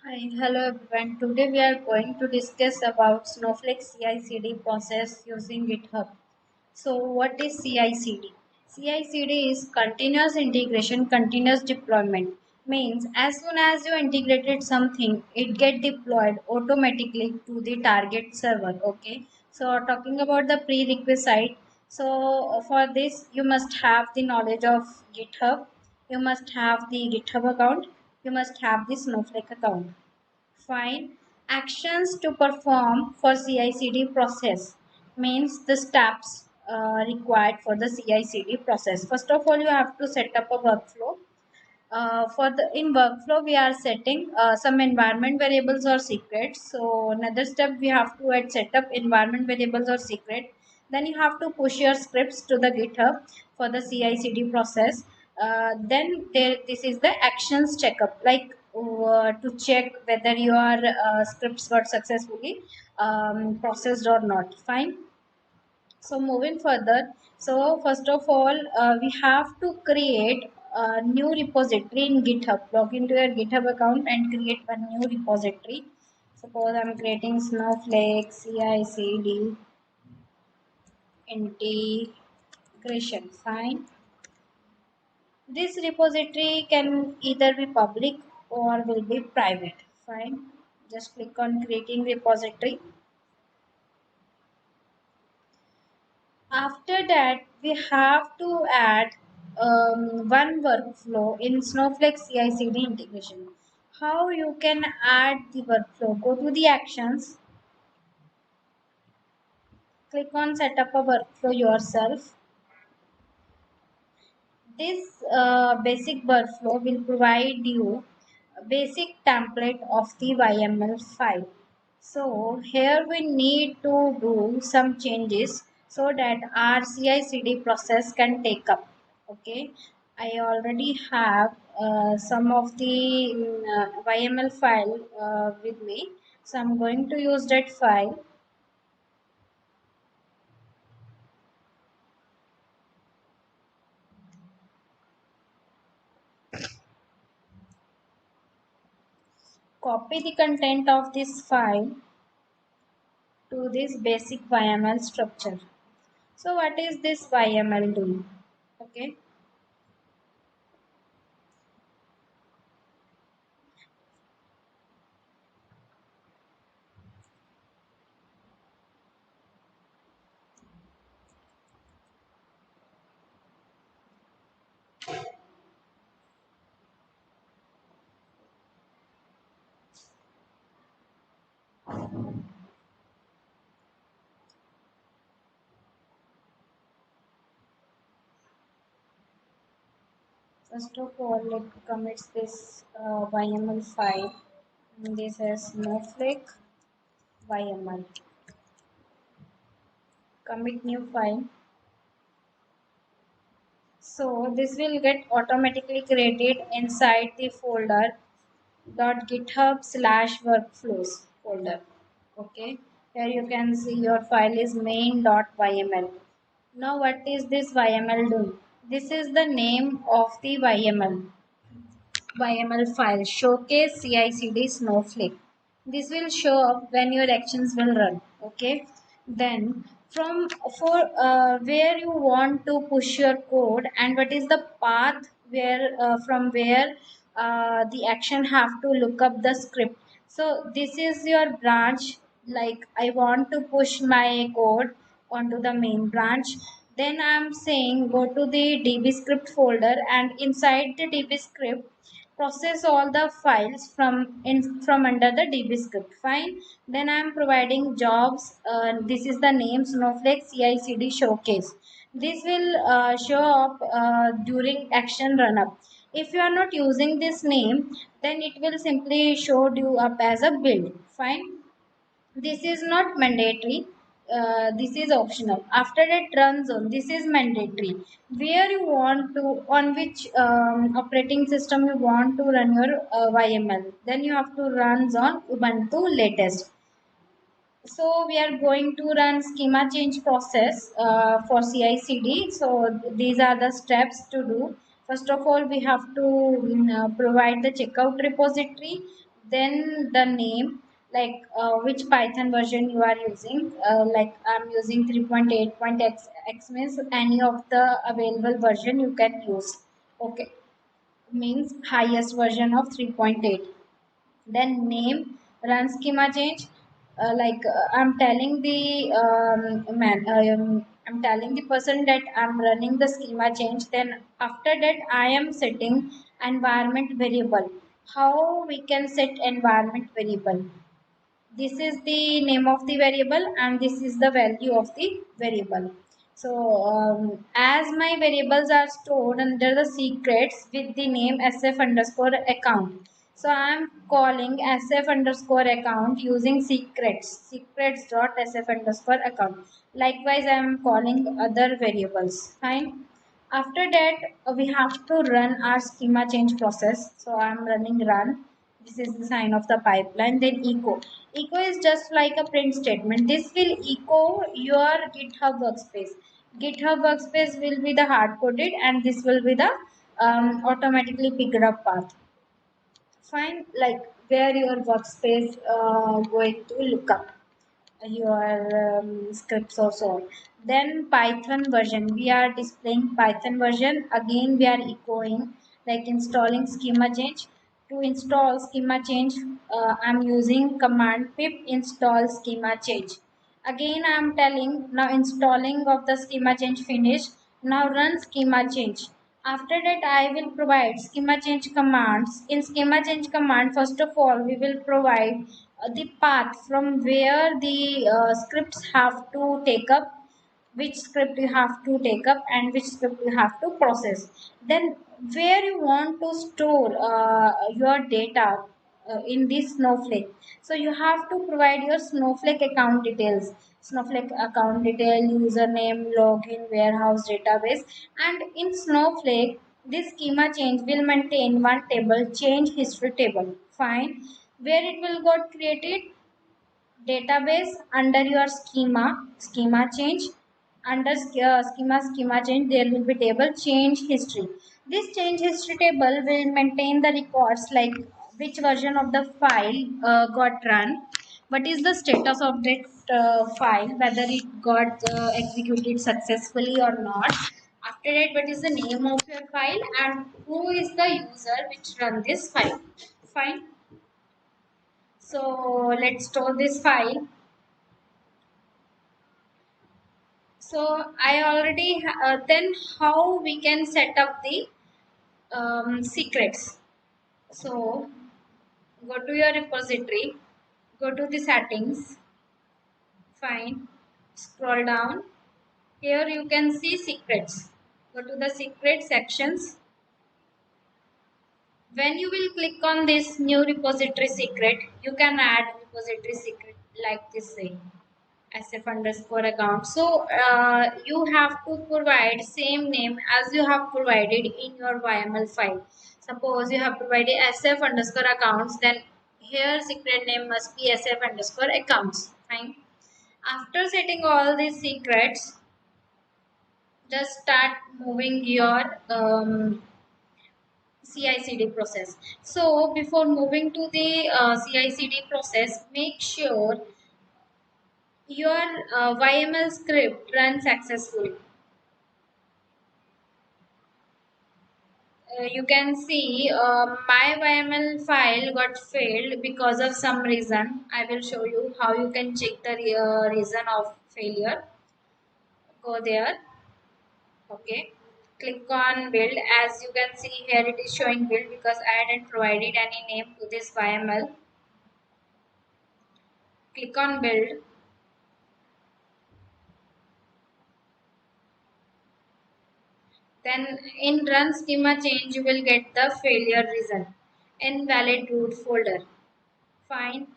Hi, hello everyone. Today we are going to discuss about Snowflake CI/CD process using GitHub. So, what is CI/CD? CI/CD is continuous integration, continuous deployment. Means as soon as you integrated something, it get deployed automatically to the target server. Okay. So, talking about the prerequisite. So, for this, you must have the knowledge of GitHub. You must have the GitHub account. You must have the Snowflake account. Fine. Actions to perform for CI/CD process means the steps required for the CI/CD process. First of all, you have to set up a workflow. For the in workflow, we are setting some environment variables or secrets. So another step we have to add setup environment variables or secret. Then you have to push your scripts to the GitHub for the CI/CD process. Then this is the actions checkup, like to check whether your scripts got successfully processed or not. Fine. So moving further, so first of all, we have to create a new repository in GitHub. Log into your GitHub account and create a new repository. Suppose I'm creating Snowflake CICD integration. Fine. This repository can either be public or will be private. Fine. Just click on creating repository. After that, we have to add one workflow in Snowflake CI/CD integration. How you can add the workflow? Go to the actions, click on set up a workflow yourself. This basic workflow will provide you a basic template of the YAML file. So here we need to do some changes so that our CI/CD process can take up. Okay, I already have some of the YAML file with me, so I'm going to use that file. Copy the content of this file to this basic YAML structure. So what is this YAML doing? Okay. First of all, it commits this YAML file. And this is Snowflake YAML. Commit new file. So this will get automatically created inside the folder .github/workflows folder. Okay. Here you can see your file is main.yml. Now what is this YAML doing? This is the name of the YAML file, showcase CICD Snowflake. This will show up when your actions will run. Okay. Then from for where you want to push your code and what is the path where from where the action have to look up the script. So this is your branch, like I want to push my code onto the main branch. Then I'm saying go to the db script folder and inside the db script process all the files from under the db script. Fine. Then I am providing jobs. This is the name Snowflake CICD showcase. This will show up during action run up. If you are not using this name, then it will simply show you up as a build. Fine. This is not mandatory. This is optional. After that, run zone, this is mandatory. Where you want to, on which operating system you want to run your YML, then you have to run on Ubuntu latest. So we are going to run schema change process for CI/CD. So these are the steps to do. First of all, we have to provide the checkout repository. then the name, like which Python version you are using. Like I'm using 3.8.x means any of the available version you can use. Okay, means highest version of 3.8. Then name, run schema change. I'm telling the I'm telling the person that I'm running the schema change. Then after that I am setting environment variable. How we can set environment variable? This is the name of the variable and this is the value of the variable. So as my variables are stored under the secrets with the name sf underscore account, so I am calling sf underscore account using secrets dot sf underscore account. Likewise I am calling other variables. Fine. After that, we have to run our schema change process. So I'm running run. This is the sign of the pipeline. Then echo. Echo is just like a print statement. This will echo your GitHub workspace. GitHub workspace will be the hard coded and this will be the automatically picked up path. Fine, like where your workspace going to look up your scripts or so on. Then Python version, we are displaying Python version. Again we are echoing, like installing schema change. To install schema change, I'm using command pip install schema change. Again I am telling, now installing of the schema change finished. Now run schema change. After that I will provide schema change commands. In schema change command, first of all we will provide the path from where the scripts have to take up, which script you have to take up and which script you have to process. Then where you want to store your data in this Snowflake. So you have to provide your Snowflake account details. Snowflake account detail, username, login, warehouse, database. And in Snowflake, this schema change will maintain one table, change history table. Fine. Where it will got created? Database under your schema change. Under schema change, there will be table change history. This change history table will maintain the records like which version of the file got run, what is the status of that file, whether it got executed successfully or not. After that, what is the name of your file and who is the user which run this file. Fine. So let's store this file. So I already then how we can set up the secrets. So go to your repository, go to the settings, fine, scroll down. Here you can see secrets. Go to the secret sections. When you will click on this new repository secret, you can add repository secret like this way. sf underscore account. So you have to provide same name as you have provided in your YAML file. Suppose you have provided sf underscore accounts, then here secret name must be sf underscore accounts. Fine. After setting all these secrets, just start moving your CICD process. So before moving to the CICD process, make sure your YML script runs successfully. You can see my YML file got failed because of some reason. I will show you how you can check the reason of failure. Go there. Okay. Click on build. As you can see here, it is showing build because I hadn't provided any name to this YML. Click on build. Then in run schema change, you will get the failure reason. Invalid root folder. Fine.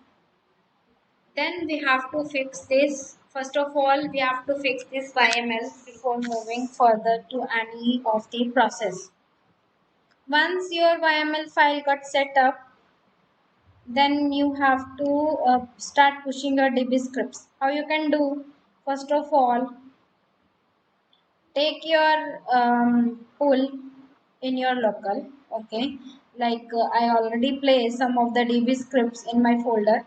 Then we have to fix this. First of all, we have to fix this YML before moving further to any of the process. Once your YML file got set up, then you have to start pushing your DB scripts. How you can do? First of all, take your pool in your local. Okay, Like I already placed some of the DB scripts in my folder.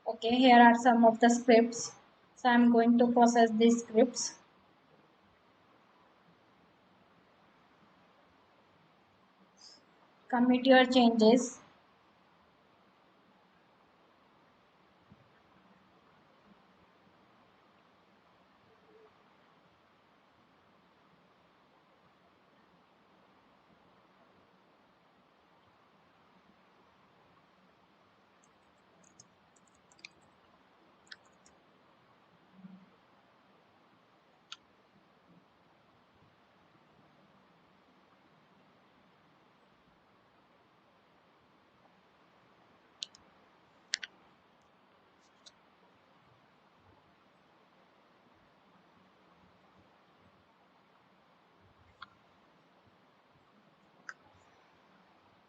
Okay, here are some of the scripts. So I'm going to process these scripts. Commit your changes.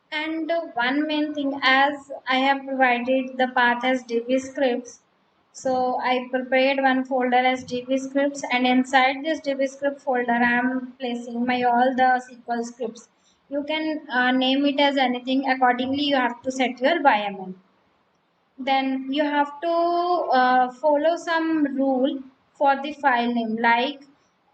And one main thing, as I have provided the path as DB scripts, so I prepared one folder as DB scripts, and inside this DB script folder, I am placing my all the SQL scripts. You can name it as anything. Accordingly, you have to set your YAML. Then you have to follow some rule for the file name, like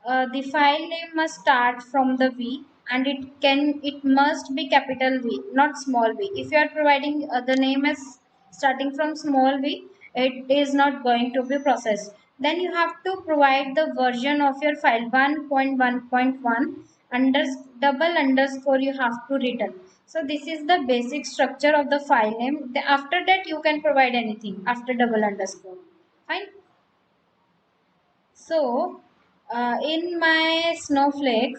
the file name must start from the V, and it must be capital V, not small v. If you are providing the name as starting from small v, it is not going to be processed. Then you have to provide the version of your file 1.1.1 under double underscore you have to return. So this is the basic structure of the file name. After that you can provide anything after double underscore. Fine. So in my Snowflake,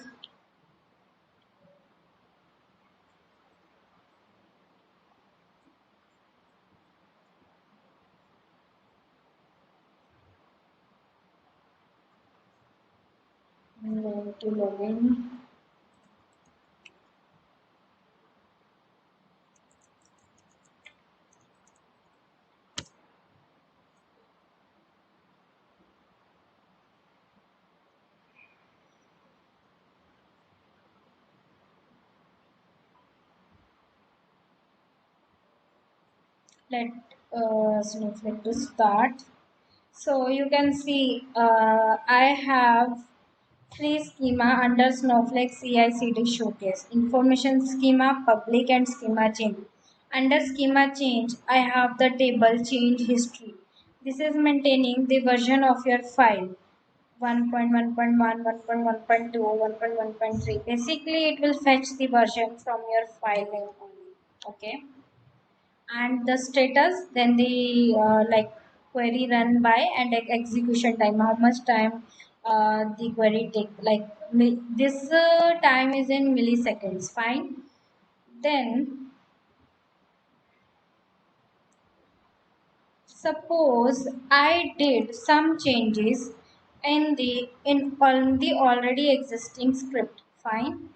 I'm going to log in. Let Snowflake to start. So you can see I have three schema under Snowflake CICD showcase: information schema, public, and schema change. Under schema change, I have the table change history. This is maintaining the version of your file 1.1.1, 1.1.2, 1.1.3. Basically, it will fetch the version from your file name only. Okay, and the status, then the like query run by, and execution time, how much time the query take, like this time is in milliseconds. Fine. Then suppose I did some changes in on the already existing script. Fine.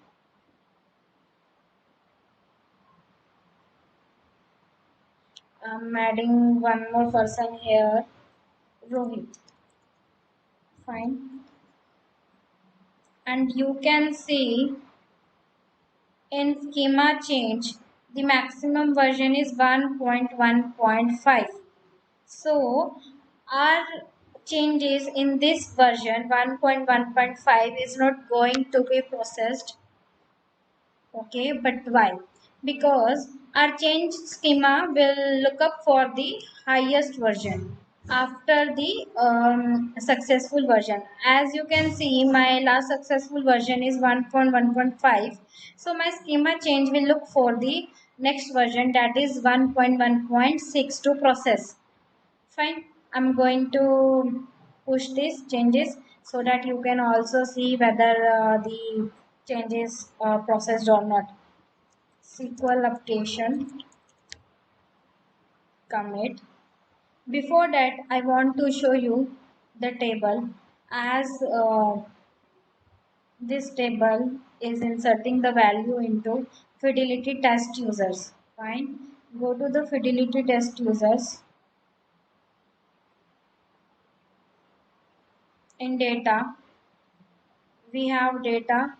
I'm adding one more person here, Rohit. Fine. And you can see in schema change, the maximum version is 1.1.5. So our changes in this version 1.1.5 is not going to be processed. Okay, but why? Because our change schema will look up for the highest version after the successful version. As you can see, my last successful version is 1.1.5. So my schema change will look for the next version, that is 1.1.6 to process. Fine. I'm going to push these changes so that you can also see whether the changes processed or not. SQL updation commit. Before that, I want to show you the table, as this table is inserting the value into fidelity test users. Fine. Go to the fidelity test users. In data, we have data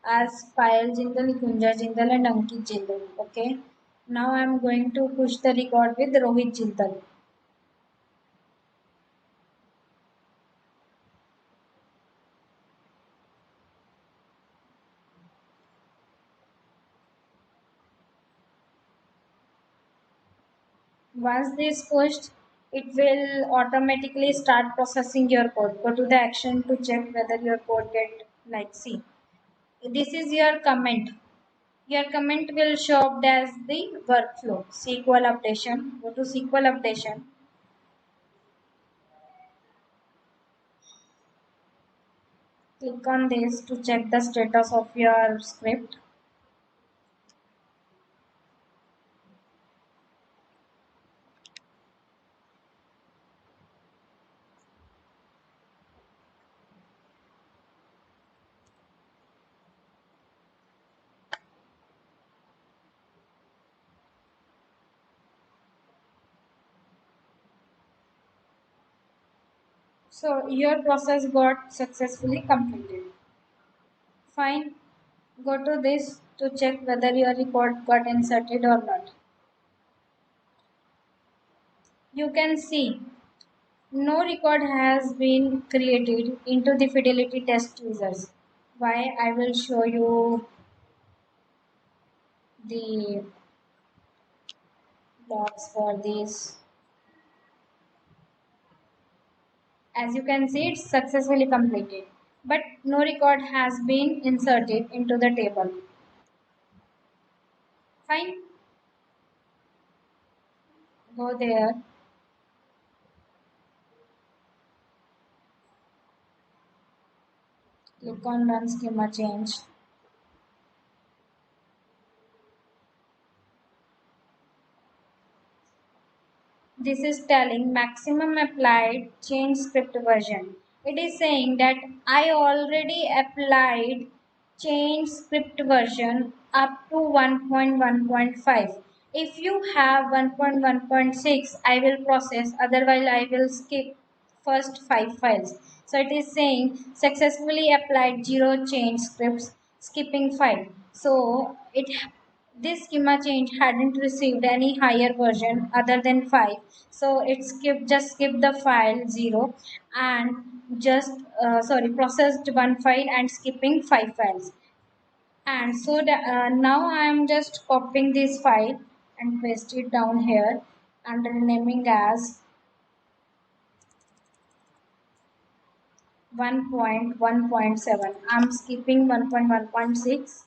as Payal Jindal, Gunja Jindal, and Ankit Jindal. Okay. Now I am going to push the record with Rohit Chintal. Once this pushed, it will automatically start processing your code. Go to the action to check whether your code get like see. This is your comment. Your comment will show up as the workflow. SQL updation. Go to SQL updation. Click on this to check the status of your script. So your process got successfully completed. Fine. Go to this to check whether your record got inserted or not. You can see no record has been created into the fidelity test users. Why? I will show you the logs for this. As you can see, it's successfully completed, but no record has been inserted into the table. Fine. Go there. Click on Run Schema Change. This is telling maximum applied change script version. It is saying that I already applied change script version up to 1.1.5. If you have 1.1.6, I will process, otherwise I will skip first 5 files. So it is saying successfully applied 0 change scripts, skipping 5. So this schema change hadn't received any higher version other than 5, so it skip the file 0 and just processed one file and skipping 5 files. And so now I am just copying this file and paste it down here and renaming as 1.1.7. I'm skipping 1.1.6.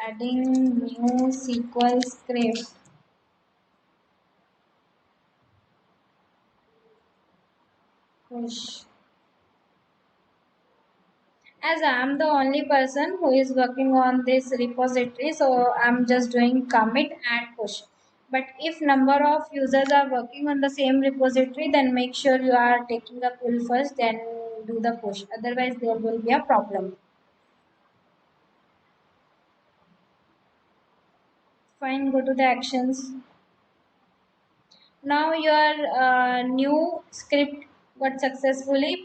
Adding new SQL script. Push. As I'm the only person who is working on this repository, so I'm just doing commit and push. But if number of users are working on the same repository, then make sure you are taking the pull first, then do the push. Otherwise, there will be a problem. Fine, go to the actions. Now your new script got successfully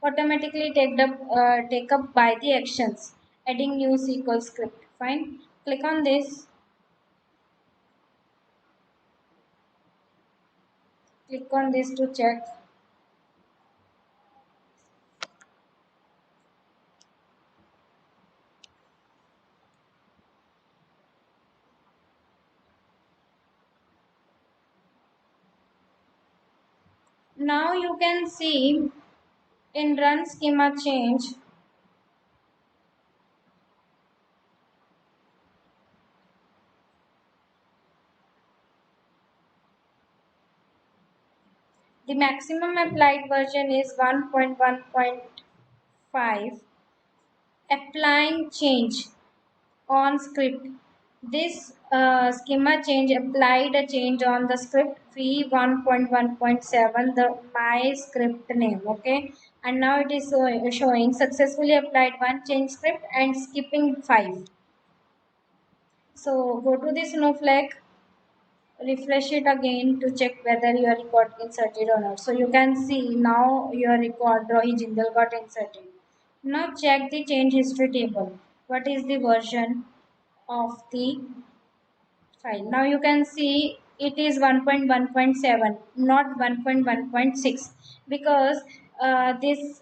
automatically take up by the actions. Adding new SQL script. Fine. Click on this. Click on this to check. Now you can see in run schema change, the maximum applied version is 1.1.5. Applying change on script. This schema change applied a change on the script v1.1.7, the my script name. Okay, and now it is showing successfully applied one change script and skipping 5. So go to the Snowflake. refresh it again to check whether your record inserted or not. So you can see now your record Rohi Jindal got inserted. Now check the change history table. What is the version of the file? Now you can see it is 1.1.7, not 1.1.6, because this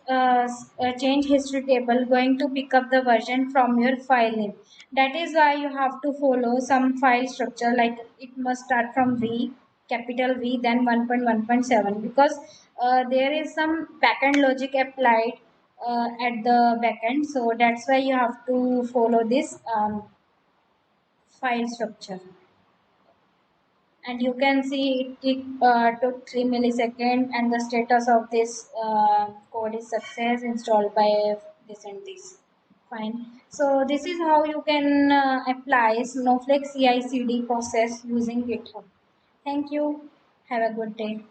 change history table going to pick up the version from your file name. That is why you have to follow some file structure, like it must start from V, capital V, then 1.1.7, because there is some backend logic applied at the backend. So that's why you have to follow this file structure. And you can see took 3 milliseconds, and the status of this code is success installed by this and this. Fine. So this is how you can apply Snowflake CI/CD process using GitHub. Thank you. Have a good day.